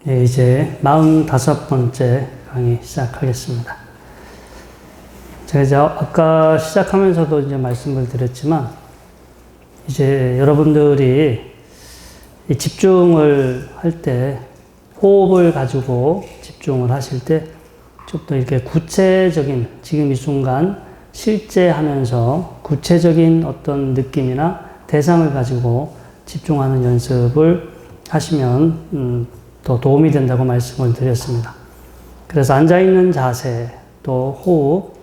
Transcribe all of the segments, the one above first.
네, 이제 45번째 강의 시작하겠습니다. 제가 이제 아까 시작하면서도 이제 말씀을 드렸지만, 이제 여러분들이 이 집중을 할 때, 호흡을 가지고 집중을 하실 때, 좀 더 이렇게 구체적인, 지금 이 순간 실제 하면서 구체적인 어떤 느낌이나 대상을 가지고 집중하는 연습을 하시면, 더 도움이 된다고 말씀을 드렸습니다. 그래서 앉아있는 자세, 또 호흡,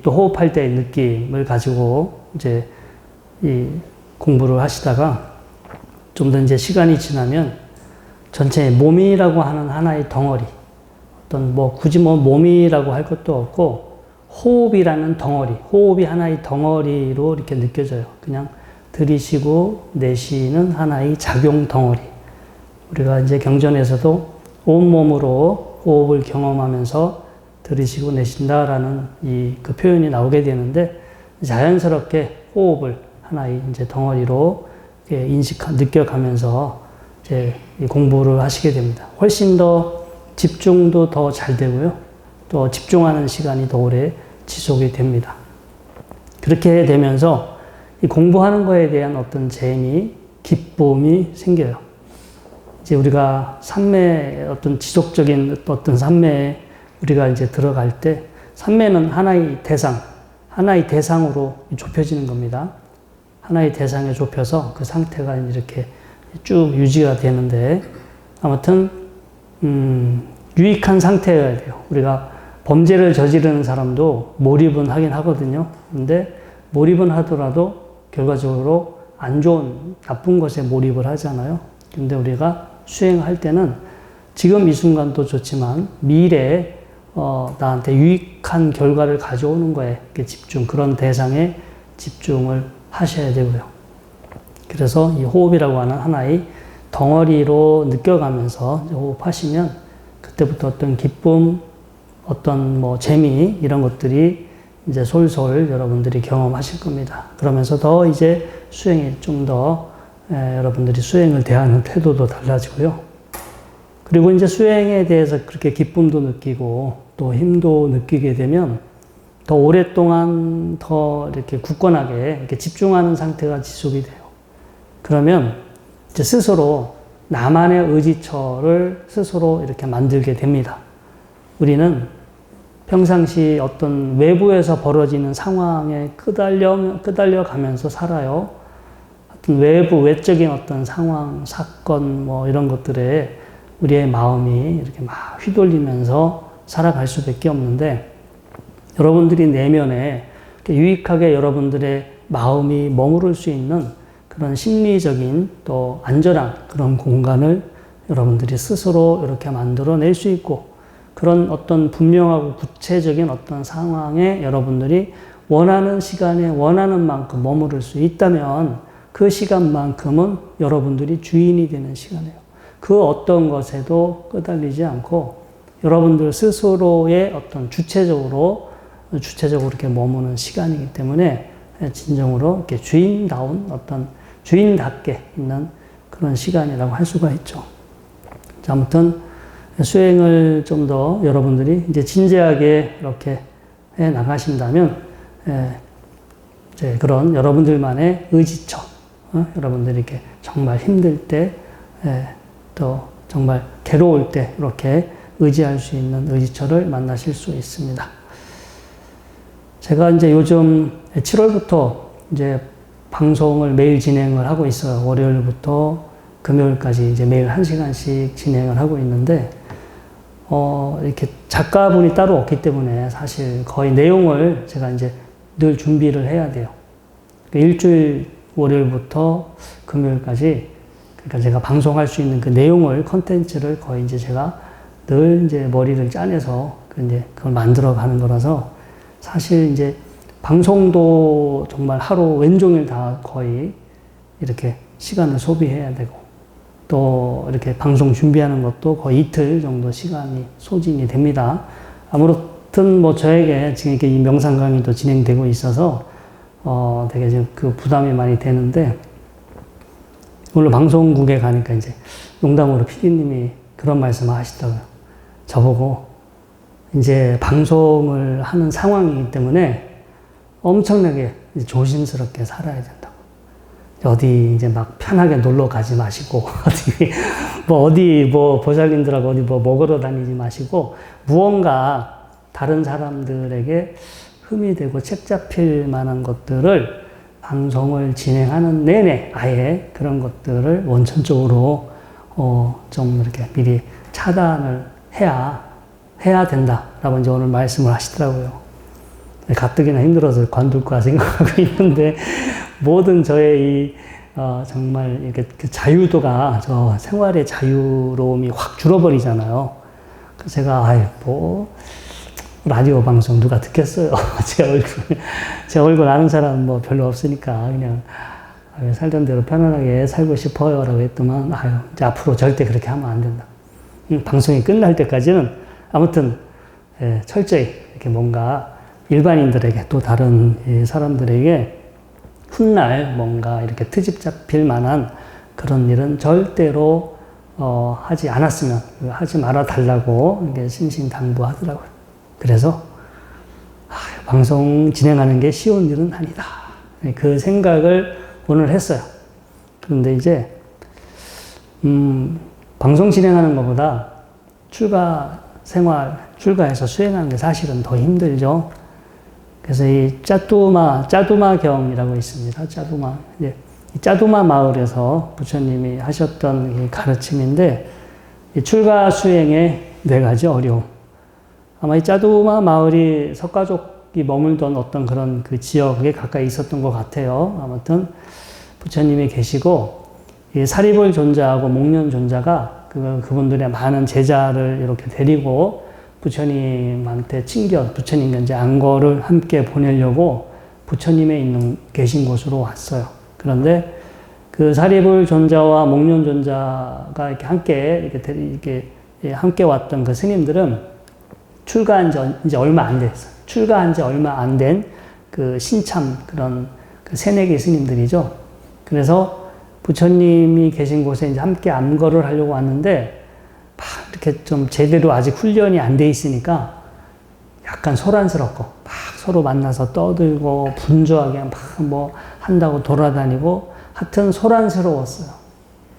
또 호흡할 때의 느낌을 가지고 이제 이 공부를 하시다가 좀 더 이제 시간이 지나면 전체 몸이라고 하는 하나의 덩어리, 어떤 굳이 몸이라고 할 것도 없고 호흡이라는 덩어리, 호흡이 하나의 덩어리로 이렇게 느껴져요. 그냥 들이쉬고 내쉬는 하나의 작용 덩어리. 우리가 이제 경전에서도 온몸으로 호흡을 경험하면서 들이쉬고 내쉰다라는 그 표현이 나오게 되는데, 자연스럽게 호흡을 하나의 이제 덩어리로 느껴가면서 이제 공부를 하시게 됩니다. 훨씬 더 집중도 더 잘 되고요. 또 집중하는 시간이 더 오래 지속이 됩니다. 그렇게 되면서 이 공부하는 거에 대한 어떤 재미, 기쁨이 생겨요. 이제 우리가 산매, 어떤 지속적인 어떤 산매에 우리가 이제 들어갈 때, 산매는 하나의 대상으로 좁혀지는 겁니다. 하나의 대상에 좁혀서 그 상태가 이렇게 쭉 유지가 되는데, 아무튼, 유익한 상태여야 돼요. 우리가 범죄를 저지르는 사람도 몰입은 하긴 하거든요. 근데 몰입은 하더라도 결과적으로 안 좋은, 나쁜 것에 몰입을 하잖아요. 근데 우리가 수행할 때는 지금 이 순간도 좋지만 미래에 나한테 유익한 결과를 가져오는 거에 그런 대상에 집중을 하셔야 되고요. 그래서 이 호흡이라고 하는 하나의 덩어리로 느껴가면서 호흡하시면 그때부터 어떤 기쁨, 어떤 재미 이런 것들이 이제 솔솔 여러분들이 경험하실 겁니다. 그러면서 더 이제 수행이 좀 더 여러분들이 수행을 대하는 태도도 달라지고요. 그리고 이제 수행에 대해서 그렇게 기쁨도 느끼고 또 힘도 느끼게 되면 더 오랫동안 더 이렇게 굳건하게 이렇게 집중하는 상태가 지속이 돼요. 그러면 이제 스스로 나만의 의지처를 스스로 이렇게 만들게 됩니다. 우리는 평상시 어떤 외부에서 벌어지는 상황에 끄달려 가면서 살아요. 외적인 어떤 상황, 사건, 이런 것들에 우리의 마음이 이렇게 막 휘둘리면서 살아갈 수밖에 없는데, 여러분들이 내면에 유익하게 여러분들의 마음이 머무를 수 있는 그런 심리적인 또 안전한 그런 공간을 여러분들이 스스로 이렇게 만들어낼 수 있고, 그런 어떤 분명하고 구체적인 어떤 상황에 여러분들이 원하는 시간에 원하는 만큼 머무를 수 있다면 그 시간만큼은 여러분들이 주인이 되는 시간이에요. 그 어떤 것에도 끄달리지 않고 여러분들 스스로의 어떤 주체적으로 이렇게 머무는 시간이기 때문에 진정으로 이렇게 주인다운 어떤 주인답게 있는 그런 시간이라고 할 수가 있죠. 자, 아무튼 수행을 좀 더 여러분들이 이제 진지하게 이렇게 해 나가신다면 이제 그런 여러분들만의 의지처, 여러분들이 이렇게 정말 힘들 때, 또 정말 괴로울 때 이렇게 의지할 수 있는 의지처를 만나실 수 있습니다. 제가 이제 요즘 7월부터 이제 방송을 매일 진행을 하고 있어요. 월요일부터 금요일까지 이제 매일 1시간씩 진행을 하고 있는데, 이렇게 작가분이 따로 없기 때문에 사실 거의 내용을 제가 이제 늘 준비를 해야 돼요. 일주일 월요일부터 금요일까지, 그러니까 제가 방송할 수 있는 그 내용을, 컨텐츠를 거의 이제 제가 늘 이제 머리를 짜내서 이제 그걸 만들어 가는 거라서, 사실 이제 방송도 정말 하루 왼종일 다 거의 이렇게 시간을 소비해야 되고, 또 이렇게 방송 준비하는 것도 거의 이틀 정도 시간이 소진이 됩니다. 아무튼 저에게 지금 이렇게 이 명상 강의도 진행되고 있어서 되게 지금 그 부담이 많이 되는데, 물론 방송국에 가니까 이제 농담으로 PD님이 그런 말씀을 하시더라고요. 저보고 이제 방송을 하는 상황이기 때문에 엄청나게 조심스럽게 살아야 된다고. 어디 이제 막 편하게 놀러 가지 마시고, 어디 보살님들하고 어디 먹으러 다니지 마시고, 무언가 다른 사람들에게 흠이 되고 책 잡힐 만한 것들을 방송을 진행하는 내내 아예 그런 것들을 원천적으로 좀 이렇게 미리 차단을 해야 된다라고 이제 오늘 말씀을 하시더라고요. 가뜩이나 힘들어서 관둘까 생각하고 있는데 모든 저의 정말 이렇게 그 자유도가 저 생활의 자유로움이 확 줄어버리잖아요. 그래서 제가 라디오 방송 누가 듣겠어요? 제 얼굴 아는 사람 뭐 별로 없으니까 그냥 살던 대로 편안하게 살고 싶어요라고 했더만 이제 앞으로 절대 그렇게 하면 안 된다. 방송이 끝날 때까지는 아무튼 철저히 이렇게 뭔가 일반인들에게 또 다른 사람들에게 훗날 뭔가 이렇게 트집 잡힐 만한 그런 일은 절대로 하지 않았으면 하지 말아 달라고 이게 신신당부하더라고요. 그래서 방송 진행하는 게 쉬운 일은 아니다. 그 생각을 오늘 했어요. 그런데 이제 방송 진행하는 것보다 출가해서 수행하는 게 사실은 더 힘들죠. 그래서 이 짜두마경이라고 있습니다. 짜두마. 이제 이 짜두마 마을에서 부처님이 하셨던 이 가르침인데, 이 출가 수행의 4가지 어려움. 아마 이 짜두마 마을이 석가족이 머물던 어떤 그런 그 지역에 가까이 있었던 것 같아요. 아무튼 부처님이 계시고, 이 사리불 존자하고 목련 존자가 그분들의 많은 제자를 이렇게 데리고 부처님한테 부처님과 이제 안거를 함께 보내려고 부처님의 계신 곳으로 왔어요. 그런데 그 사리불 존자와 목련 존자가 이렇게 함께 왔던 그 스님들은 출가한 지 이제 얼마 안 됐어요. 출가한 지 얼마 안 된 그 신참 그런 그 새내기 스님들이죠. 그래서 부처님이 계신 곳에 이제 함께 암거를 하려고 왔는데, 막 이렇게 좀 제대로 아직 훈련이 안 돼 있으니까 약간 소란스럽고, 막 서로 만나서 떠들고, 분주하게 막 뭐 한다고 돌아다니고, 하여튼 소란스러웠어요.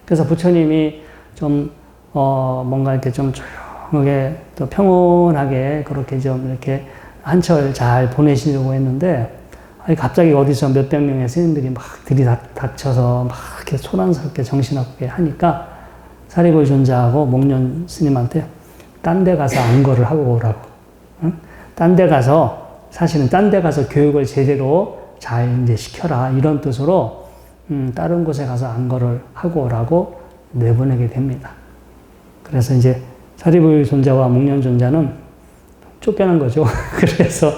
그래서 부처님이 좀, 뭔가 이렇게 좀 조용하게 또 평온하게 그렇게 좀 이렇게 한철 잘 보내시려고 했는데, 갑자기 어디서 몇백 명의 스님들이 막 들이닥쳐서 막 이렇게 소란스럽게 정신없게 하니까 사리불 존자하고 목련 스님한테 딴 데 가서 안거를 하고 오라고. 응? 사실은 딴 데 가서 교육을 제대로 잘 이제 시켜라. 이런 뜻으로, 다른 곳에 가서 안거를 하고 오라고 내보내게 됩니다. 그래서 이제 사리불 존자와 목련 존자는 쫓겨난 거죠. 그래서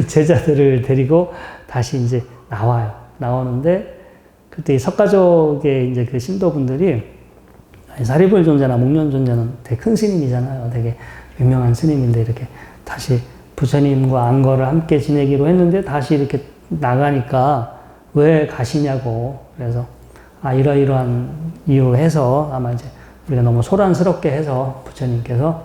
제자들을 데리고 다시 이제 나오는데, 그때 이 석가족의 이제 그 신도분들이, 사리불 존자나 목련 존자는 되게 큰 스님이잖아요. 되게 유명한 스님인데, 이렇게 다시 부처님과 안거를 함께 지내기로 했는데, 다시 이렇게 나가니까 왜 가시냐고. 그래서, 이러이러한 이유로 해서 아마 이제 우리가 너무 소란스럽게 해서 부처님께서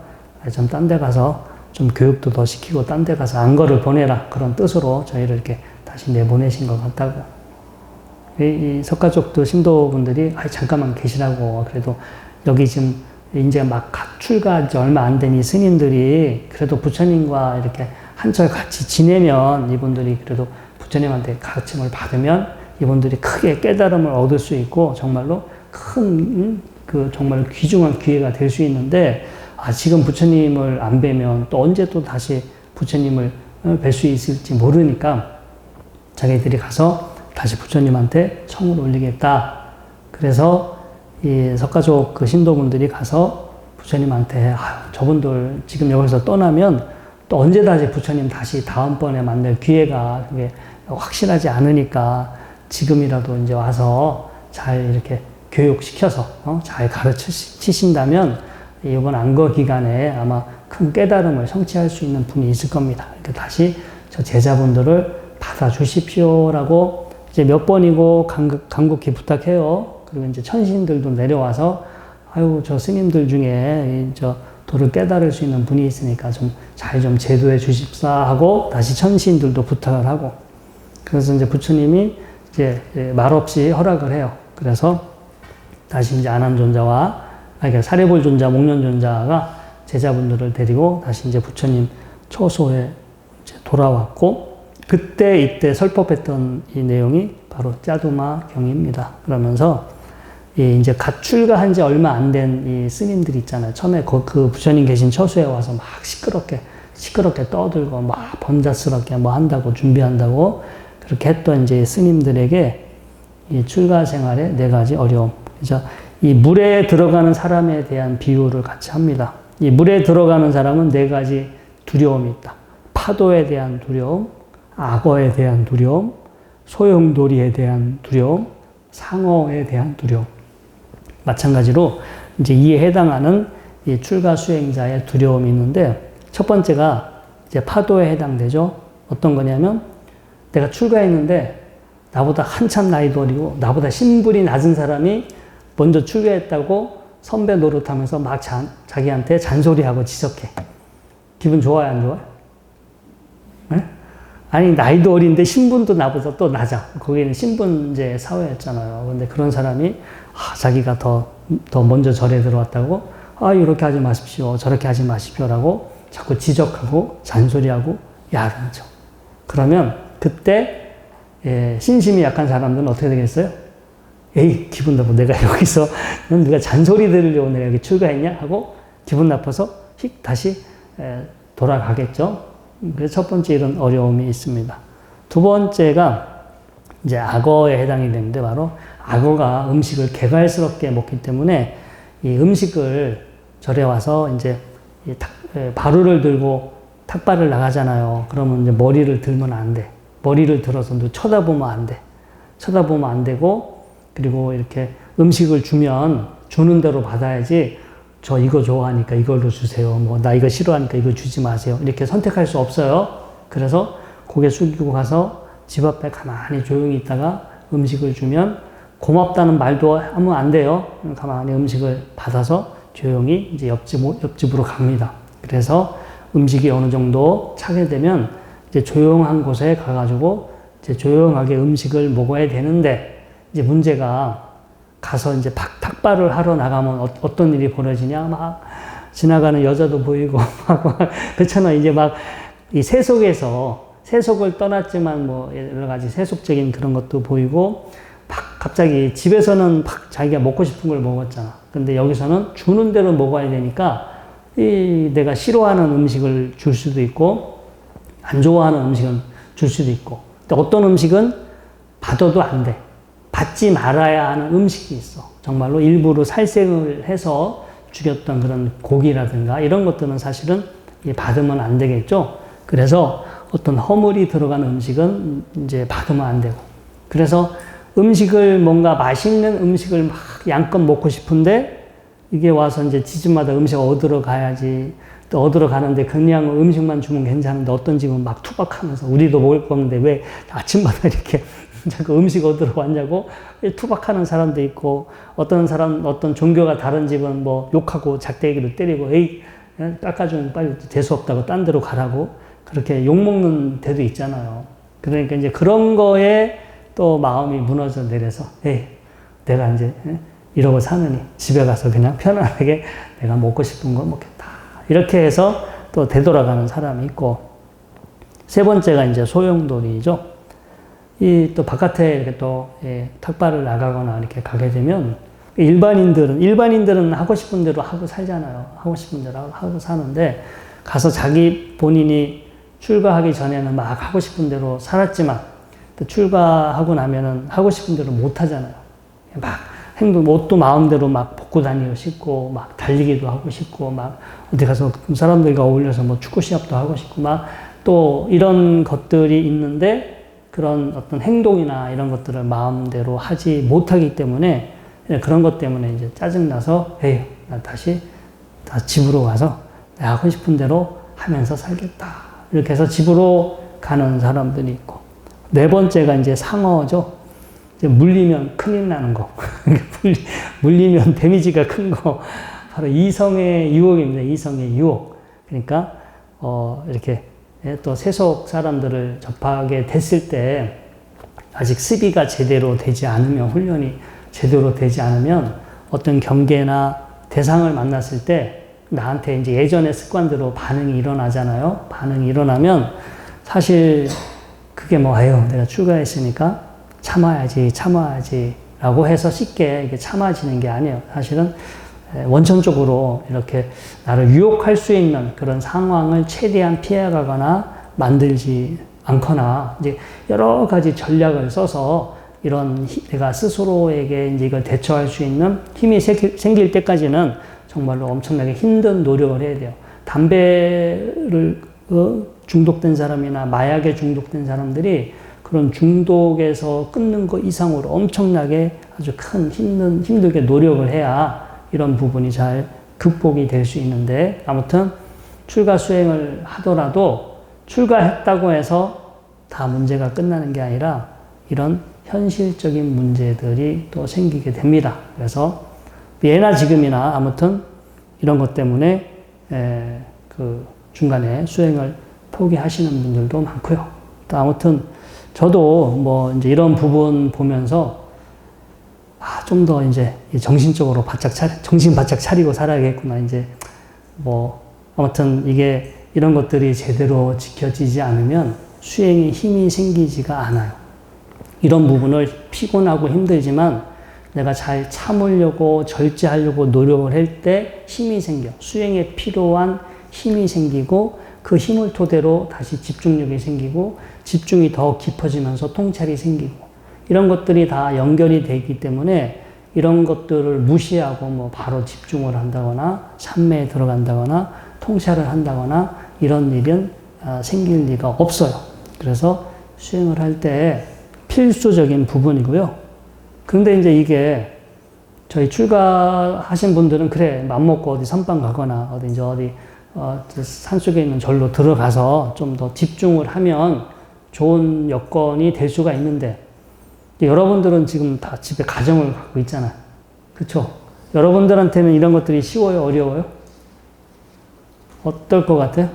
좀 딴 데 가서 좀 교육도 더 시키고 딴 데 가서 안거를 보내라. 그런 뜻으로 저희를 이렇게 다시 내보내신 것 같다고. 이 석가족도 신도분들이 잠깐만 계시라고. 그래도 여기 지금 이제 막 출가한 지 얼마 안 된 이 스님들이 그래도 부처님과 이렇게 한철 같이 지내면, 이분들이 그래도 부처님한테 가르침을 받으면 이분들이 크게 깨달음을 얻을 수 있고 정말로 큰 정말 귀중한 기회가 될 수 있는데, 지금 부처님을 안 뵈면 또 언제 또 다시 부처님을 뵐 수 있을지 모르니까 자기들이 가서 다시 부처님한테 청을 올리겠다. 그래서 이 석가족 그 신도분들이 가서 부처님한테 저분들 지금 여기서 떠나면 또 언제 다시 부처님 다시 다음번에 만날 기회가 그게 확실하지 않으니까 지금이라도 이제 와서 잘 이렇게 교육시켜서 잘 가르치신다면 이번 안거 기간에 아마 큰 깨달음을 성취할 수 있는 분이 있을 겁니다. 이렇게 다시 저 제자분들을 받아주십시오라고 이제 몇 번이고 간곡히 부탁해요. 그리고 이제 천신들도 내려와서 아유, 저 스님들 중에 저 도를 깨달을 수 있는 분이 있으니까 좀 잘 좀 제도해 주십사 하고 다시 천시인들도 부탁을 하고 그래서 이제 부처님이 이제 말없이 허락을 해요. 그래서 다시 이제 아난존자와 그러니까 사례볼존자, 목련존자가 제자분들을 데리고 다시 이제 부처님 처소에 이제 돌아왔고 그때 이때 설법했던 이 내용이 바로 짜두마 경입니다. 그러면서 이제 갓 출가한 지 얼마 안 된 이 스님들 있잖아요. 처음에 그 부처님 계신 처소에 와서 막 시끄럽게 떠들고 막 번잡스럽게 뭐 한다고 준비한다고 그렇게 했던 이제 스님들에게 이 출가 생활의 4가지 어려움. 그래서 이 물에 들어가는 사람에 대한 비유를 같이 합니다. 이 물에 들어가는 사람은 4가지 두려움이 있다. 파도에 대한 두려움, 악어에 대한 두려움, 소용돌이에 대한 두려움, 상어에 대한 두려움. 마찬가지로 이제 이에 해당하는 이 출가 수행자의 두려움이 있는데 첫 번째가 이제 파도에 해당되죠. 어떤 거냐면 내가 출가했는데 나보다 한참 나이도 어리고 나보다 신분이 낮은 사람이 먼저 출가했다고 선배 노릇하면서 막 자기한테 잔소리하고 지적해. 기분 좋아요, 안 좋아요? 네? 아니, 나이도 어린데 신분도 나보다 또 낮아. 거기는 신분제 사회였잖아요. 근데 그런 사람이 자기가 더 먼저 절에 들어왔다고 이렇게 하지 마십시오. 저렇게 하지 마십시오라고 자꾸 지적하고 잔소리하고 야단쳐. 그러면 그때 신심이 약한 사람들은 어떻게 되겠어요? 에이, 기분 나빠. 내가 여기서 누가 잔소리 들으려고 내가 여기 출가했냐? 하고 기분 나빠서 다시 돌아가겠죠. 그래서 첫 번째 이런 어려움이 있습니다. 두 번째가 이제 악어에 해당이 되는데 바로 악어가 음식을 개갈스럽게 먹기 때문에 이 음식을 절에 와서 이제 바루를 들고 탁발을 나가잖아요. 그러면 이제 머리를 들면 안 돼. 머리를 들어서 쳐다보면 안 돼. 쳐다보면 안 되고 그리고 이렇게 음식을 주면 주는 대로 받아야지 저 이거 좋아하니까 이걸로 주세요. 뭐 나 이거 싫어하니까 이거 주지 마세요. 이렇게 선택할 수 없어요. 그래서 고개 숙이고 가서 집 앞에 가만히 조용히 있다가 음식을 주면 고맙다는 말도 하면 안 돼요. 가만히 음식을 받아서 조용히 이제 옆집으로 갑니다. 그래서 음식이 어느 정도 차게 되면 이제 조용한 곳에 가가지고 이제 조용하게 음식을 먹어야 되는데 이제 문제가 가서 이제 탁발을 하러 나가면 어떤 일이 벌어지냐 막 지나가는 여자도 보이고 막 그렇잖아. 이제 막 이 세속을 떠났지만 뭐 여러 가지 세속적인 그런 것도 보이고 막 갑자기 집에서는 막 자기가 먹고 싶은 걸 먹었잖아. 근데 여기서는 주는 대로 먹어야 되니까 내가 싫어하는 음식을 줄 수도 있고 안 좋아하는 음식은 줄 수도 있고 근데 어떤 음식은 받아도 안 돼. 받지 말아야 하는 음식이 있어. 정말로 일부러 살생을 해서 죽였던 그런 고기라든가 이런 것들은 사실은 받으면 안 되겠죠. 그래서 어떤 허물이 들어간 음식은 이제 받으면 안 되고. 그래서 음식을 뭔가 맛있는 음식을 막 양껏 먹고 싶은데 이게 와서 이제 지집마다 음식 얻으러 가야지. 또 얻으러 가는데 그냥 음식만 주면 괜찮은데 어떤 집은 막 투박하면서 우리도 먹을 건데 왜 아침마다 이렇게 자꾸 음식 얻으러 왔냐고 투박하는 사람도 있고 어떤 종교가 다른 집은 뭐 욕하고 작대기로 때리고 에이 깎아주면 빨리 재수 없다고 딴 데로 가라고 그렇게 욕먹는 데도 있잖아요. 그러니까 이제 그런 거에 또 마음이 무너져 내려서 에이 내가 이제 이러고 사느니 집에 가서 그냥 편안하게 내가 먹고 싶은 거 먹겠다. 이렇게 해서 또 되돌아가는 사람이 있고 세 번째가 이제 소용돌이죠. 또 바깥에 이렇게 또 탁발을 나가거나 이렇게 가게 되면 일반인들은 하고 싶은 대로 하고 살잖아요. 하고 싶은 대로 하고 사는데 가서 본인이 출가하기 전에는 막 하고 싶은 대로 살았지만 또 출가하고 나면은 하고 싶은 대로 못 하잖아요. 막 옷도 마음대로 막 벗고 다니고 싶고 막 달리기도 하고 싶고 막 어디 가서 사람들과 어울려서 뭐 축구 시합도 하고 싶고 막 또 이런 것들이 있는데 그런 어떤 행동이나 이런 것들을 마음대로 하지 못하기 때문에 그런 것 때문에 이제 짜증나서 에이, 나 다시 집으로 가서 내가 하고 싶은 대로 하면서 살겠다. 이렇게 해서 집으로 가는 사람들이 있고 네 번째가 이제 상어죠. 이제 물리면 큰일 나는 거. 물리면 데미지가 큰 거. 바로 이성의 유혹입니다. 이성의 유혹. 그러니까, 이렇게 또 세속 사람들을 접하게 됐을 때 아직 수비가 제대로 되지 않으면, 훈련이 제대로 되지 않으면 어떤 경계나 대상을 만났을 때 나한테 이제 예전의 습관대로 반응이 일어나잖아요. 반응이 일어나면 사실 그게 뭐, 아유, 내가 출가했으니까 참아야지 라고 해서 쉽게 이게 참아지는 게 아니에요. 사실은 원천적으로 이렇게 나를 유혹할 수 있는 그런 상황을 최대한 피해가거나 만들지 않거나 이제 여러 가지 전략을 써서 이런 내가 스스로에게 이제 이걸 대처할 수 있는 힘이 생길 때까지는 정말로 엄청나게 힘든 노력을 해야 돼요. 담배를 중독된 사람이나 마약에 중독된 사람들이 그런 중독에서 끊는 것 이상으로 엄청나게 아주 큰 힘들게 노력을 해야 이런 부분이 잘 극복이 될 수 있는데, 아무튼 출가 수행을 하더라도 출가했다고 해서 다 문제가 끝나는 게 아니라 이런 현실적인 문제들이 또 생기게 됩니다. 그래서 예나 지금이나 아무튼 이런 것 때문에 그 중간에 수행을 포기하시는 분들도 많고요. 또 아무튼 저도 뭐 이제 이런 부분 보면서 좀 더 이제 정신적으로 정신 바짝 차리고 살아야겠구나. 이제 뭐 아무튼 이게 이런 것들이 제대로 지켜지지 않으면 수행에 힘이 생기지가 않아요. 이런 부분을 피곤하고 힘들지만 내가 잘 참으려고 절제하려고 노력을 할 때 힘이 생겨. 수행에 필요한 힘이 생기고 그 힘을 토대로 다시 집중력이 생기고 집중이 더 깊어지면서 통찰이 생기고 이런 것들이 다 연결이 되기 때문에 이런 것들을 무시하고 뭐 바로 집중을 한다거나 삼매에 들어간다거나 통찰을 한다거나 이런 일은 생길 리가 없어요. 그래서 수행을 할 때 필수적인 부분이고요. 그런데 이제 이게 저희 출가하신 분들은 그래 맘먹고 어디 선방 가거나 어디 산속에 있는 절로 들어가서 좀 더 집중을 하면 좋은 여건이 될 수가 있는데, 여러분들은 지금 다 집에 가정을 갖고 있잖아요. 그렇죠? 여러분들한테는 이런 것들이 쉬워요? 어려워요? 어떨 것 같아요?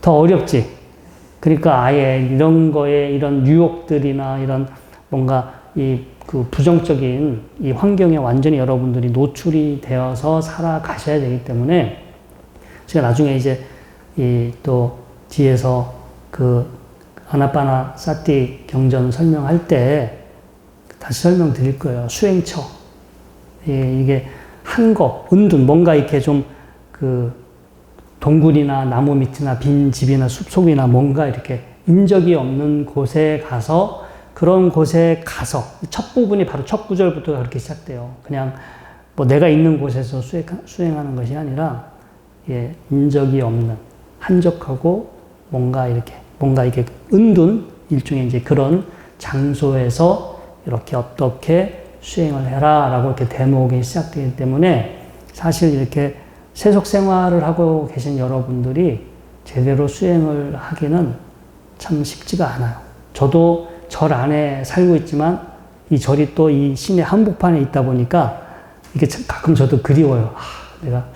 더 어렵지? 그러니까 아예 이런 거에 이런 유혹들이나 이런 뭔가 그 부정적인 이 환경에 완전히 여러분들이 노출이 되어서 살아가셔야 되기 때문에 제가 나중에 이제 또 뒤에서 그 아나파나 사티 경전 설명할 때 다시 설명드릴 거예요. 수행처. 이게 은둔, 뭔가 이렇게 좀 그 동굴이나 나무 밑이나 빈 집이나 숲속이나 뭔가 이렇게 인적이 없는 곳에 가서 그런 곳에 가서 첫 부분이 바로 첫 구절부터 그렇게 시작돼요. 그냥 뭐 내가 있는 곳에서 수행하는 것이 아니라 인적이 없는 한적하고 뭔가 이렇게 은둔 일종의 이제 그런 장소에서 이렇게 어떻게 수행을 해라라고 이렇게 대목이 시작되기 때문에 사실 이렇게 세속 생활을 하고 계신 여러분들이 제대로 수행을 하기는 참 쉽지가 않아요. 저도 절 안에 살고 있지만 이 절이 또 이 시내 한복판에 있다 보니까 이게 가끔 저도 그리워요. 내가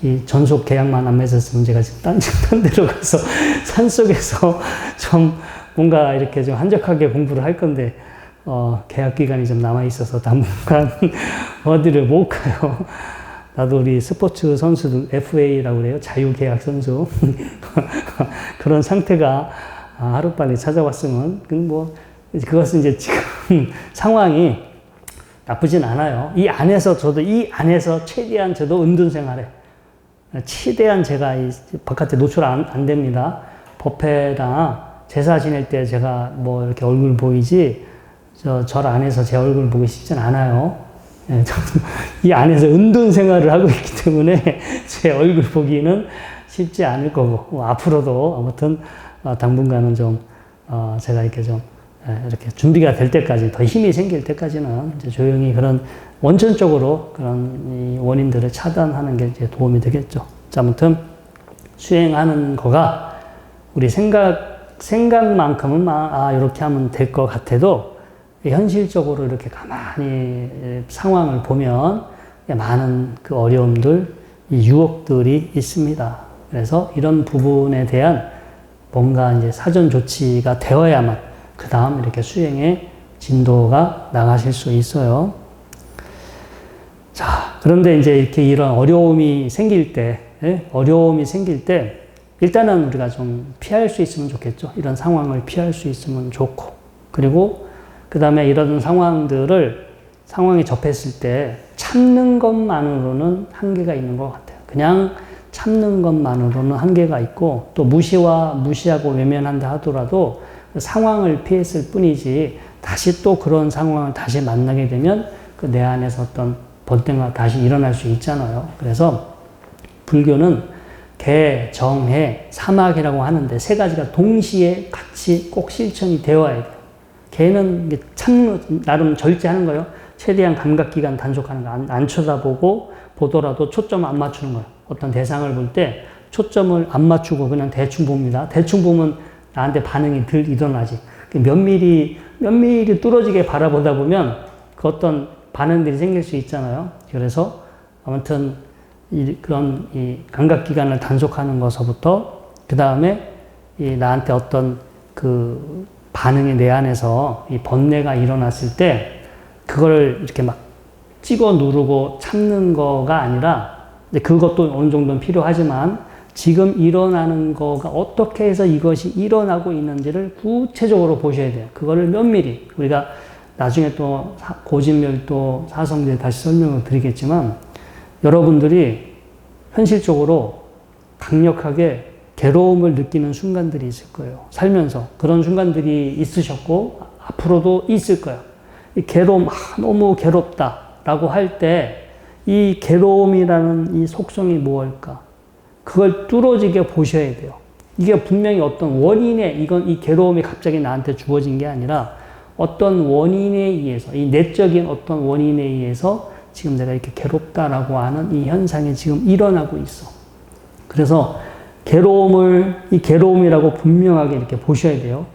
이 전속 계약만 안 맺었으면 제가 지금 딴 데로 가서 산속에서 좀 뭔가 이렇게 좀 한적하게 공부를 할 건데, 계약 기간이 좀 남아있어서 당분간 어디를 못 가요. 나도 우리 스포츠 선수들 FA라고 그래요. 자유계약 선수. 그런 상태가 하루빨리 찾아왔으면, 그것은 이제 지금 상황이 나쁘진 않아요. 저도 이 안에서 최대한 저도 은둔 생활해. 최대한 제가 바깥에 노출 안 됩니다. 법회나 제사 지낼 때 제가 뭐 이렇게 얼굴 보이지, 절 안에서 제 얼굴 보기 쉽진 않아요. 저도 이 안에서 은둔 생활을 하고 있기 때문에 제 얼굴 보기는 쉽지 않을 거고, 앞으로도 아무튼 당분간은 좀 제가 이렇게 준비가 될 때까지, 더 힘이 생길 때까지는 이제 조용히 그런 원천적으로 그런 이 원인들을 차단하는 게 이제 도움이 되겠죠. 자, 아무튼 수행하는 거가 우리 생각만큼은 이렇게 하면 될 것 같아도 현실적으로 이렇게 가만히 상황을 보면 많은 그 어려움들, 이 유혹들이 있습니다. 그래서 이런 부분에 대한 뭔가 이제 사전 조치가 되어야만 그 다음 이렇게 수행의 진도가 나가실 수 있어요. 자, 그런데 이제 이렇게 이런 어려움이 생길 때, 일단은 우리가 좀 피할 수 있으면 좋겠죠. 이런 상황을 피할 수 있으면 좋고. 그리고 그 다음에 이런 상황에 접했을 때 참는 것만으로는 한계가 있는 것 같아요. 그냥 참는 것만으로는 한계가 있고, 또 무시하고 외면한다 하더라도 그 상황을 피했을 뿐이지, 다시 또 그런 상황을 다시 만나게 되면 그 내 안에서 어떤 번뇌가 다시 일어날 수 있잖아요. 그래서 불교는 개, 정, 해, 사막이라고 하는데 세 가지가 동시에 같이 꼭 실천이 되어야 돼요. 개는 나름 절제하는 거예요. 최대한 감각기관 단속하는 거, 안 쳐다보고 보더라도 초점 안 맞추는 거예요. 어떤 대상을 볼 때 초점을 안 맞추고 그냥 대충 봅니다. 대충 보면 나한테 반응이 덜 일어나지. 면밀히 뚫어지게 바라보다 보면 그 어떤 반응들이 생길 수 있잖아요. 그래서 아무튼 그런 감각기관을 단속하는 것서부터 그 다음에 나한테 어떤 그 반응이 내 안에서 이 번뇌가 일어났을 때 그걸 이렇게 막 찍어 누르고 참는 거가 아니라, 그것도 어느 정도는 필요하지만 지금 일어나는 거가 어떻게 해서 이것이 일어나고 있는지를 구체적으로 보셔야 돼요. 그거를 면밀히, 우리가 나중에 또 고진멸도 사성제 다시 설명을 드리겠지만, 여러분들이 현실적으로 강력하게 괴로움을 느끼는 순간들이 있을 거예요. 살면서 그런 순간들이 있으셨고 앞으로도 있을 거예요. 이 괴로움, 너무 괴롭다라고 할 때 이 괴로움이라는 이 속성이 무엇일까? 그걸 뚫어지게 보셔야 돼요. 이게 분명히 어떤 이 괴로움이 갑자기 나한테 주어진 게 아니라 어떤 원인에 의해서, 이 내적인 어떤 원인에 의해서 지금 내가 이렇게 괴롭다라고 하는 이 현상이 지금 일어나고 있어. 그래서 이 괴로움이라고 분명하게 이렇게 보셔야 돼요.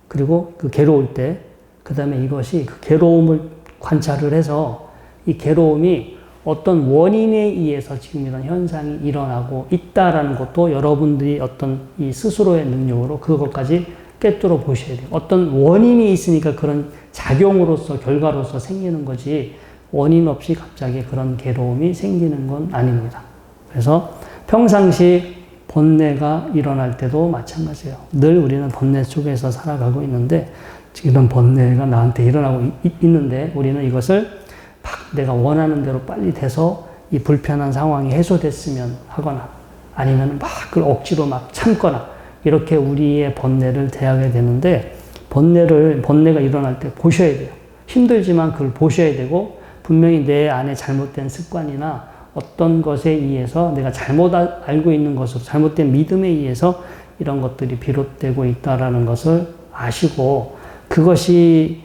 그리고 그 괴로울 때, 그 다음에 이것이 그 괴로움을 관찰을 해서 이 괴로움이 어떤 원인에 의해서 지금 이런 현상이 일어나고 있다라는 것도 여러분들이 어떤 이 스스로의 능력으로 그것까지 꿰뚫어 보셔야 돼요. 어떤 원인이 있으니까 그런 작용으로서, 결과로서 생기는 거지, 원인 없이 갑자기 그런 괴로움이 생기는 건 아닙니다. 그래서 평상시 번뇌가 일어날 때도 마찬가지예요. 늘 우리는 번뇌 속에서 살아가고 있는데, 지금 이런 번뇌가 나한테 일어나고 있는데, 우리는 이것을 막 내가 원하는 대로 빨리 돼서 이 불편한 상황이 해소됐으면 하거나, 아니면 막 그걸 억지로 막 참거나, 이렇게 우리의 번뇌를 대하게 되는데, 번뇌가 일어날 때 보셔야 돼요. 힘들지만 그걸 보셔야 되고, 분명히 내 안에 잘못된 습관이나 어떤 것에 의해서 내가 잘못 알고 있는 것으로, 잘못된 믿음에 의해서 이런 것들이 비롯되고 있다라는 것을 아시고, 그것이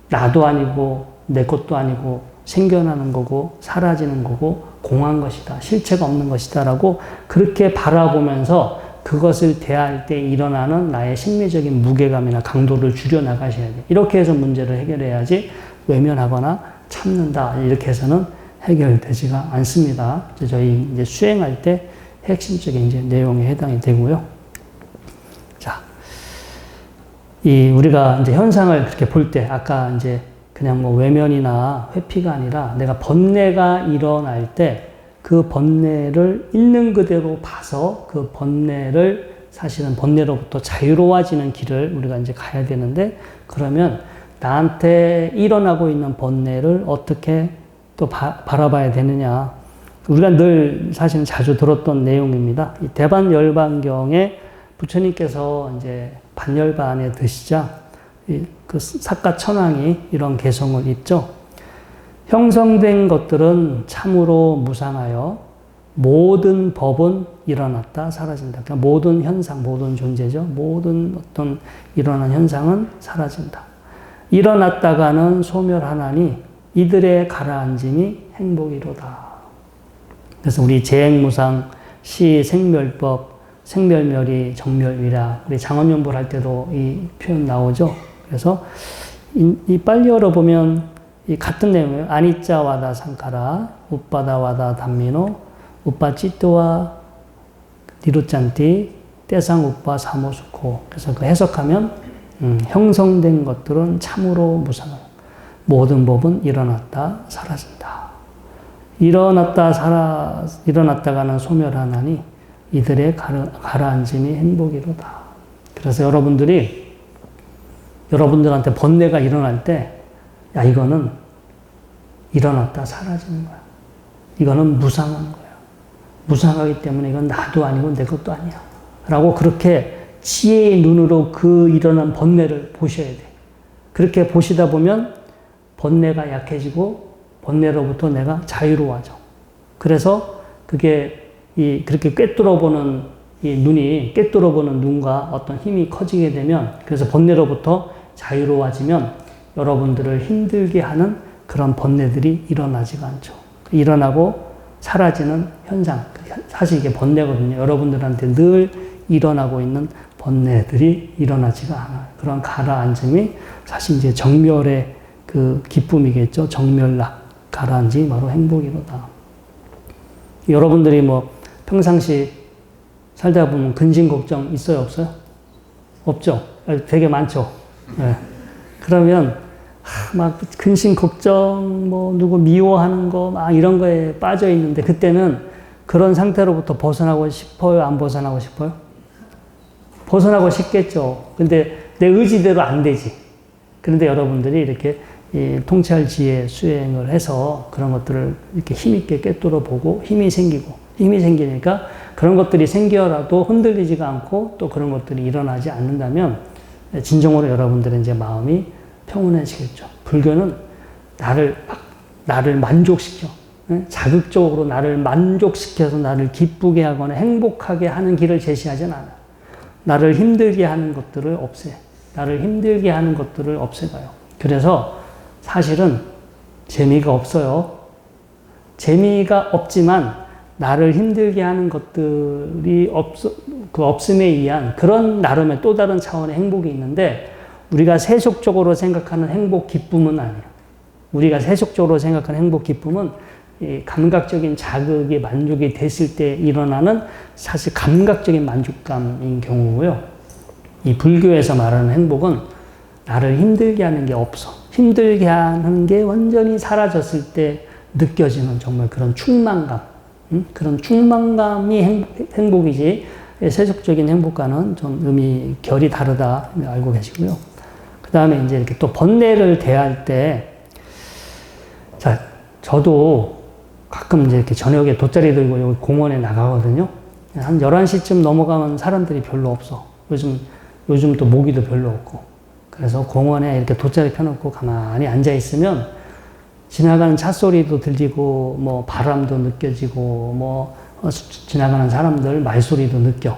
나도 아니고 내 것도 아니고 생겨나는 거고 사라지는 거고 공한 것이다, 실체가 없는 것이다 라고 그렇게 바라보면서 그것을 대할 때 일어나는 나의 심리적인 무게감이나 강도를 줄여나가셔야 돼요. 이렇게 해서 문제를 해결해야지 외면하거나 참는다 이렇게 해서는 해결되지가 않습니다. 저희 이제 수행할 때 핵심적인 이제 내용에 해당이 되고요. 자, 우리가 이제 현상을 그렇게 볼 때, 아까 이제 그냥 뭐 외면이나 회피가 아니라 내가 번뇌가 일어날 때 그 번뇌를 있는 그대로 봐서 그 번뇌를, 사실은 번뇌로부터 자유로워지는 길을 우리가 이제 가야 되는데, 그러면 나한테 일어나고 있는 번뇌를 어떻게 또 바라봐야 되느냐. 우리가 늘 사실은 자주 들었던 내용입니다. 이 대반열반경에 부처님께서 이제 반열반에 드시자 그 사가천왕이 이런 개성을 입죠. 형성된 것들은 참으로 무상하여 모든 법은 일어났다 사라진다. 그러니까 모든 현상, 모든 존재죠. 모든 어떤 일어난 현상은 사라진다. 일어났다가는 소멸하나니 이들의 가라앉음이 행복이로다. 그래서 우리 재행무상, 시, 생멸법, 생멸멸이 정멸위라, 우리 장언연불 할 때도 이 표현 나오죠. 그래서 이 빨리 열어보면 이 같은 내용이에요. 아니짜 와다 상카라, 우빠다 와다 단미노, 우빠 찌또와 니루짠띠, 떼상 우빠 사모수코. 그래서 그 해석하면 형성된 것들은 참으로 무상하고 모든 법은 일어났다 사라진다. 일어났다가는 소멸하나니 이들의 가라앉음이 행복이로다. 그래서 여러분들한테 번뇌가 일어날 때, 야, 이거는 일어났다 사라지는 거야. 이거는 무상한 거야. 무상하기 때문에 이건 나도 아니고 내 것도 아니야. 라고 그렇게 지혜의 눈으로 그 일어난 번뇌를 보셔야 돼. 그렇게 보시다 보면 번뇌가 약해지고 번뇌로부터 내가 자유로워져. 그래서 그게 그렇게 꿰뚫어보는 꿰뚫어보는 눈과 어떤 힘이 커지게 되면, 그래서 번뇌로부터 자유로워지면 여러분들을 힘들게 하는 그런 번뇌들이 일어나지가 않죠. 일어나고 사라지는 현상. 사실 이게 번뇌거든요. 여러분들한테 늘 일어나고 있는 번뇌들이 일어나지가 않아요. 그런 가라앉음이 사실 이제 정멸의 그 기쁨이겠죠. 정멸락. 가라앉음이 바로 행복이로다. 여러분들이 뭐 평상시 살다 보면 근심 걱정 있어요, 없어요? 없죠? 되게 많죠? 네. 그러면 막 근심 걱정, 뭐 누구 미워하는 거, 막 이런 거에 빠져 있는데, 그때는 그런 상태로부터 벗어나고 싶어요? 안 벗어나고 싶어요? 벗어나고 싶겠죠. 근데 내 의지대로 안 되지. 그런데 여러분들이 이렇게 이 통찰 지혜 수행을 해서 그런 것들을 이렇게 힘있게 꿰뚫어 보고 힘이 생기니까 그런 것들이 생겨라도 흔들리지가 않고 또 그런 것들이 일어나지 않는다면 진정으로 여러분들은 이제 마음이 평온해지겠죠. 불교는 나를 만족시켜. 자극적으로 나를 만족시켜서 나를 기쁘게 하거나 행복하게 하는 길을 제시하진 않아. 나를 힘들게 하는 것들을 없애. 나를 힘들게 하는 것들을 없애가요. 그래서 사실은 재미가 없어요. 재미가 없지만 나를 힘들게 하는 것들이 없음에 의한 그런 나름의 또 다른 차원의 행복이 있는데, 우리가 세속적으로 생각하는 행복, 기쁨은 아니에요. 우리가 세속적으로 생각하는 행복, 기쁨은 이 감각적인 자극이 만족이 됐을 때 일어나는 사실 감각적인 만족감인 경우고요. 이 불교에서 말하는 행복은 나를 힘들게 하는 게 없어. 힘들게 하는 게 완전히 사라졌을 때 느껴지는 정말 그런 충만감. 그런 충만감이 행복이지, 세속적인 행복과는 좀 결이 다르다 알고 계시고요. 그 다음에 이제 이렇게 또 번뇌를 대할 때, 자, 저도 가끔 이제 이렇게 저녁에 돗자리 들고 여기 공원에 나가거든요. 한 11시쯤 넘어가면 사람들이 별로 없어. 요즘 또 모기도 별로 없고. 그래서 공원에 이렇게 돗자리 펴놓고 가만히 앉아있으면 지나가는 차 소리도 들리고, 뭐 바람도 느껴지고, 뭐 지나가는 사람들 말소리도 느껴.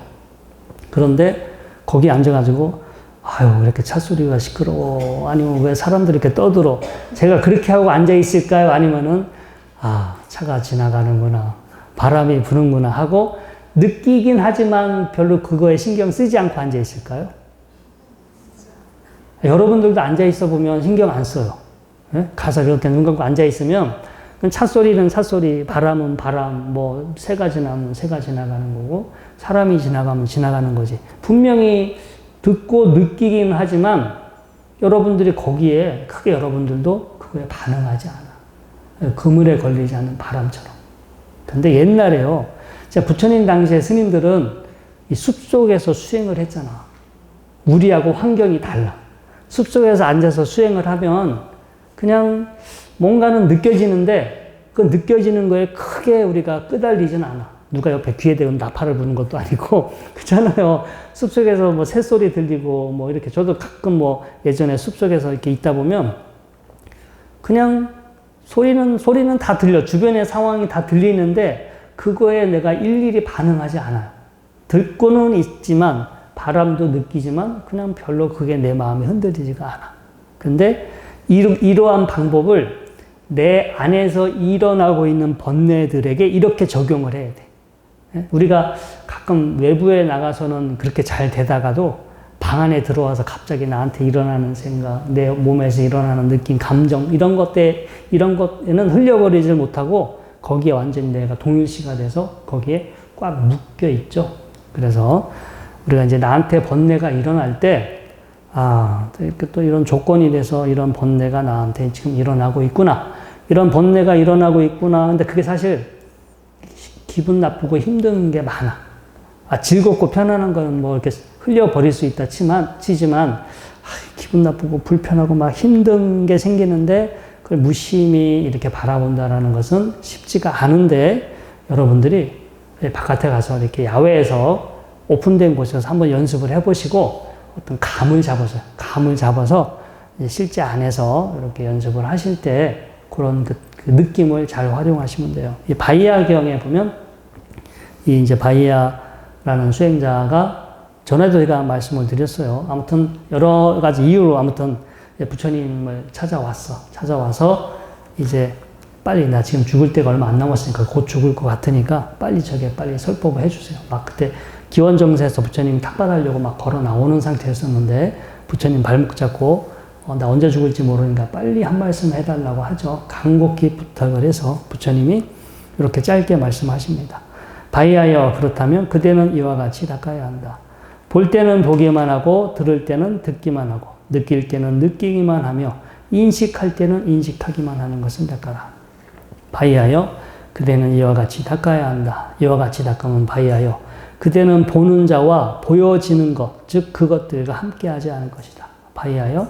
그런데 거기 앉아가지고, 아유, 이렇게 차 소리가 시끄러워. 아니면 왜 사람들이 이렇게 떠들어. 제가 그렇게 하고 앉아있을까요? 아니면은, 차가 지나가는구나. 바람이 부는구나 하고 느끼긴 하지만 별로 그거에 신경 쓰지 않고 앉아있을까요? 여러분들도 앉아있어 보면 신경 안 써요. 네? 가서 이렇게 눈 감고 앉아있으면 차 소리는 차 소리, 바람은 바람, 뭐 새가 지나면 새가 지나가는 거고 사람이 지나가면 지나가는 거지. 분명히 듣고 느끼긴 하지만 여러분들이 거기에 크게 여러분들도 그거에 반응하지 않아. 그물에 걸리지 않는 바람처럼. 근데 옛날에요. 부처님 당시에 스님들은 이 숲속에서 수행을 했잖아. 우리하고 환경이 달라. 숲속에서 앉아서 수행을 하면 그냥 뭔가는 느껴지는데 그 느껴지는 거에 크게 우리가 끄달리진 않아. 누가 옆에 귀에 대고 나팔을 부는 것도 아니고 그렇잖아요. 숲속에서 뭐 새소리 들리고 뭐 이렇게 저도 가끔 뭐 예전에 숲속에서 이렇게 있다 보면 그냥 소리는 다 들려. 주변의 상황이 다 들리는데 그거에 내가 일일이 반응하지 않아요. 듣고는 있지만 바람도 느끼지만 그냥 별로 그게 내 마음이 흔들리지가 않아. 근데 이러한 방법을 내 안에서 일어나고 있는 번뇌들에게 이렇게 적용을 해야 돼. 우리가 가끔 외부에 나가서는 그렇게 잘 되다가도 방 안에 들어와서 갑자기 나한테 일어나는 생각, 내 몸에서 일어나는 느낌, 감정, 이런 것에는 흘려버리질 못하고 거기에 완전히 내가 동일시가 돼서 거기에 꽉 묶여 있죠. 그래서 우리가 이제 나한테 번뇌가 일어날 때, 또 이런 조건이 돼서 이런 번뇌가 나한테 지금 일어나고 있구나. 이런 번뇌가 일어나고 있구나. 근데 그게 사실 기분 나쁘고 힘든 게 많아. 즐겁고 편안한 거는 뭐 이렇게 흘려버릴 수 있다 치지만, 기분 나쁘고 불편하고 막 힘든 게 생기는데, 그걸 무심히 이렇게 바라본다라는 것은 쉽지가 않은데, 여러분들이 바깥에 가서 이렇게 야외에서 오픈된 곳에서 한번 연습을 해보시고, 어떤 감을 잡아서 실제 안에서 이렇게 연습을 하실 때 그런 그 느낌을 잘 활용하시면 돼요. 이 바이아경에 보면, 이 이제 바이아라는 수행자가 전에도 제가 말씀을 드렸어요. 아무튼 여러 가지 이유로 아무튼 부처님을 찾아와서 이제 빨리 나 지금 죽을 때가 얼마 안 남았으니까 곧 죽을 것 같으니까 빨리 설법을 해주세요. 막 그때 기원정세에서 부처님이 탁발하려고 막 걸어 나오는 상태였었는데 부처님 발목 잡고 나 언제 죽을지 모르니까 빨리 한 말씀 해달라고 하죠. 간곡히 부탁을 해서 부처님이 이렇게 짧게 말씀하십니다. 바이아여 그렇다면 그대는 이와 같이 닦아야 한다. 볼 때는 보기만 하고 들을 때는 듣기만 하고 느낄 때는 느끼기만 하며 인식할 때는 인식하기만 하는 것을 닦아라. 바이아여 그대는 이와 같이 닦아야 한다. 이와 같이 닦으면 바이아여 그대는 보는 자와 보여지는 것, 즉 그것들과 함께하지 않을 것이다. 바이아여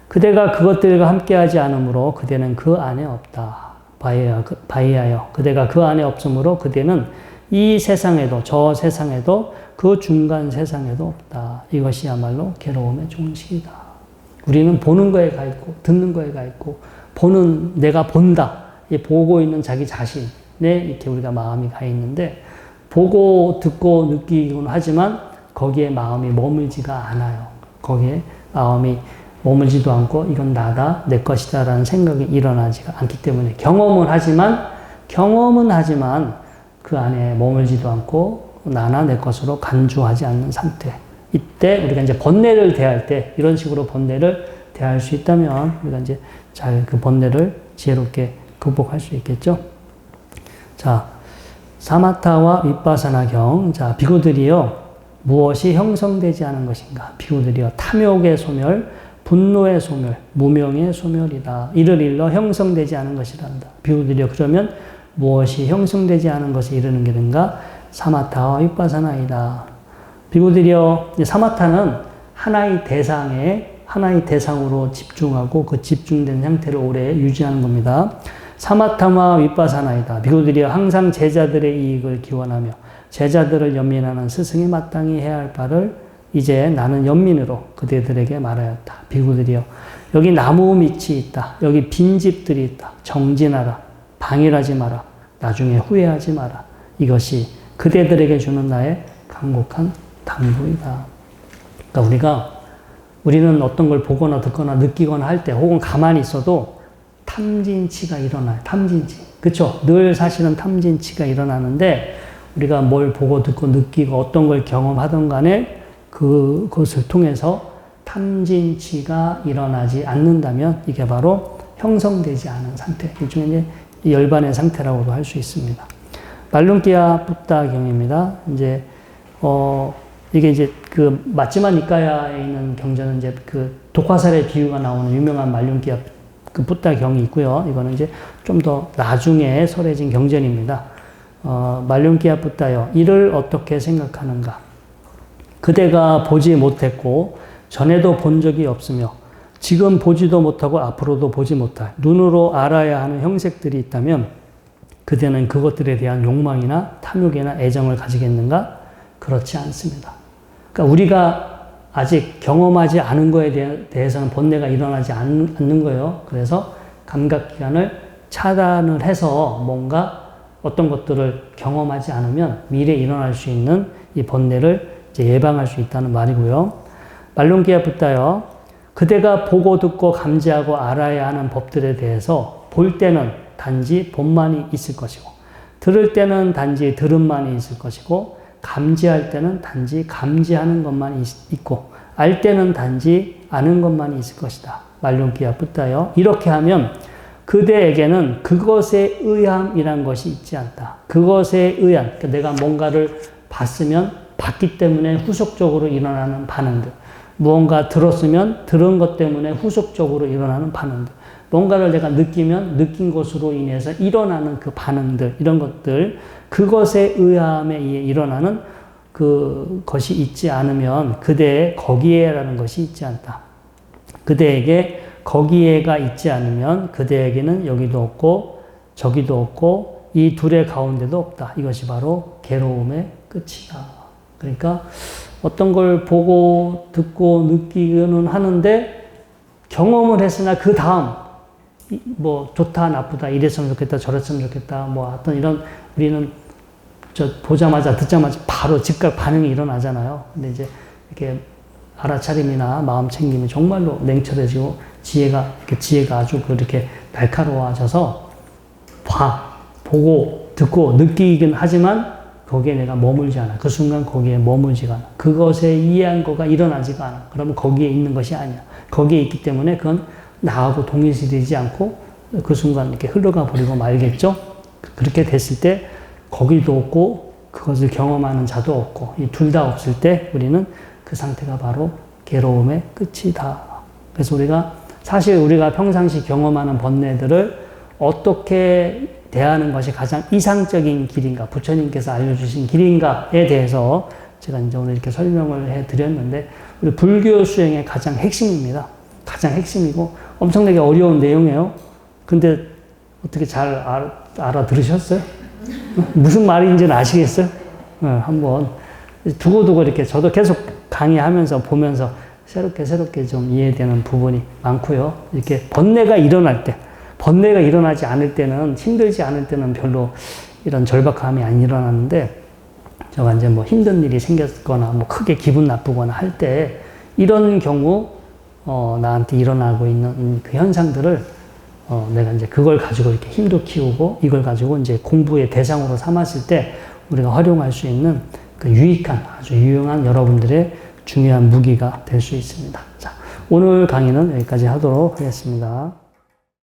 그대가 그것들과 함께하지 않으므로 그대는 그 안에 없다. 바이아여 그대가 그 안에 없으므로 그대는 이 세상에도 저 세상에도 그 중간 세상에도 없다. 이것이야말로 괴로움의 종식이다. 우리는 보는 거에 가 있고 듣는 거에 가 있고 내가 본다. 보고 있는 자기 자신에 이렇게 우리가 마음이 가 있는데 보고 듣고 느끼곤 하지만 거기에 마음이 머물지가 않아요. 거기에 마음이 머물지도 않고 이건 나다, 내 것이다 라는 생각이 일어나지가 않기 때문에 경험은 하지만 그 안에 머물지도 않고 나나 내 것으로 간주하지 않는 상태. 이때 우리가 이제 번뇌를 대할 때 이런 식으로 번뇌를 대할 수 있다면 우리가 이제 잘 그 번뇌를 지혜롭게 극복할 수 있겠죠. 자, 사마타와 윗바사나경. 자, 비구들이요. 무엇이 형성되지 않은 것인가? 비구들이요. 탐욕의 소멸, 분노의 소멸, 무명의 소멸이다. 이를 일러 형성되지 않은 것이란다. 비구들이요. 그러면 무엇이 형성되지 않은 것을 이르는 게든가? 사마타와 윗바사나이다. 비구들이요. 사마타는 하나의 대상으로 집중하고 그 집중된 상태를 오래 유지하는 겁니다. 사마타와 윗바사나이다. 비구들이여 항상 제자들의 이익을 기원하며 제자들을 연민하는 스승이 마땅히 해야 할 바를 이제 나는 연민으로 그대들에게 말하였다. 비구들이여 여기 나무 밑이 있다. 여기 빈집들이 있다. 정진하라. 방일하지 마라. 나중에 후회하지 마라. 이것이 그대들에게 주는 나의 간곡한 당부이다. 그러니까 우리는 어떤 걸 보거나 듣거나 느끼거나 할 때 혹은 가만히 있어도 탐진치가 일어나요. 탐진치. 그쵸? 늘 사실은 탐진치가 일어나는데 우리가 뭘 보고 듣고 느끼고 어떤 걸 경험하든 간에 그것을 통해서 탐진치가 일어나지 않는다면 이게 바로 형성되지 않은 상태. 일종의 이제 열반의 상태라고도 할 수 있습니다. 말룬키아 붓다경입니다. 이게 이제 그 마찌마 니까야에 있는 경전은 이제 그 독화살의 비유가 나오는 유명한 말룬키아 그 붓다경이 있고요. 이거는 이제 좀 더 나중에 설해진 경전입니다. 말룬키아 붓다여 이를 어떻게 생각하는가? 그대가 보지 못했고 전에도 본 적이 없으며 지금 보지도 못하고 앞으로도 보지 못할 눈으로 알아야 하는 형색들이 있다면 그대는 그것들에 대한 욕망이나 탐욕이나 애정을 가지겠는가? 그렇지 않습니다. 그러니까 우리가 아직 경험하지 않은 거에 대해서는 번뇌가 일어나지 않는 거예요. 그래서 감각기관을 차단을 해서 뭔가 어떤 것들을 경험하지 않으면 미래에 일어날 수 있는 이 번뇌를 이제 예방할 수 있다는 말이고요. 말룬키아 붓다여 그대가 보고 듣고 감지하고 알아야 하는 법들에 대해서 볼 때는 단지 본만이 있을 것이고 들을 때는 단지 들음만이 있을 것이고 감지할 때는 단지 감지하는 것만 있고 알 때는 단지 아는 것만이 있을 것이다. 말론기야 붙다요. 이렇게 하면 그대에게는 그것에 의함이란 것이 있지 않다. 그것에 의한, 그러니까 내가 뭔가를 봤으면 봤기 때문에 후속적으로 일어나는 반응들. 무언가 들었으면 들은 것 때문에 후속적으로 일어나는 반응들. 뭔가를 내가 느끼면 느낀 것으로 인해서 일어나는 그 반응들, 이런 것들, 그것에 의함에 일어나는 그것이 있지 않으면 그대의 거기에라는 것이 있지 않다. 그대에게 거기에가 있지 않으면 그대에게는 여기도 없고 저기도 없고 이 둘의 가운데도 없다. 이것이 바로 괴로움의 끝이다. 그러니까 어떤 걸 보고 듣고 느끼기는 하는데 경험을 했으나 그 다음 뭐 좋다 나쁘다 이랬으면 좋겠다 저랬으면 좋겠다 뭐 어떤 이런 우리는 보자마자 듣자마자 바로 즉각 반응이 일어나잖아요. 근데 이제 이렇게 알아차림이나 마음 챙김이 정말로 냉철해지고 지혜가 아주 그렇게 날카로워져서 보고 듣고 느끼긴 하지만 거기에 내가 머물지 않아. 그 순간 거기에 머물지가 않아. 그것에 이해한 거가 일어나지가 않아. 그러면 거기에 있는 것이 아니야. 거기에 있기 때문에 그건 나하고 동일시되지 않고 그 순간 이렇게 흘러가 버리고 말겠죠. 그렇게 됐을 때 거기도 없고 그것을 경험하는 자도 없고 이 둘 다 없을 때 우리는 그 상태가 바로 괴로움의 끝이다. 그래서 사실 우리가 평상시 경험하는 번뇌들을 어떻게 대하는 것이 가장 이상적인 길인가, 부처님께서 알려주신 길인가에 대해서 제가 이제 오늘 이렇게 설명을 해드렸는데, 우리 불교 수행의 가장 핵심입니다. 가장 핵심이고 엄청나게 어려운 내용이에요. 근데 어떻게 잘 알아들으셨어요? 무슨 말인지는 아시겠어요? 한번 두고두고 이렇게 저도 계속 강의하면서 보면서 새롭게 좀 이해되는 부분이 많고요. 이렇게 번뇌가 일어나지 않을 때는, 힘들지 않을 때는 별로 이런 절박함이 안 일어나는데, 제가 이제 뭐 힘든 일이 생겼거나, 뭐 크게 기분 나쁘거나 할 때, 이런 경우, 나한테 일어나고 있는 그 현상들을, 내가 이제 그걸 가지고 이렇게 힘도 키우고, 이걸 가지고 이제 공부의 대상으로 삼았을 때, 우리가 활용할 수 있는 그 아주 유용한 여러분들의 중요한 무기가 될 수 있습니다. 자, 오늘 강의는 여기까지 하도록 하겠습니다.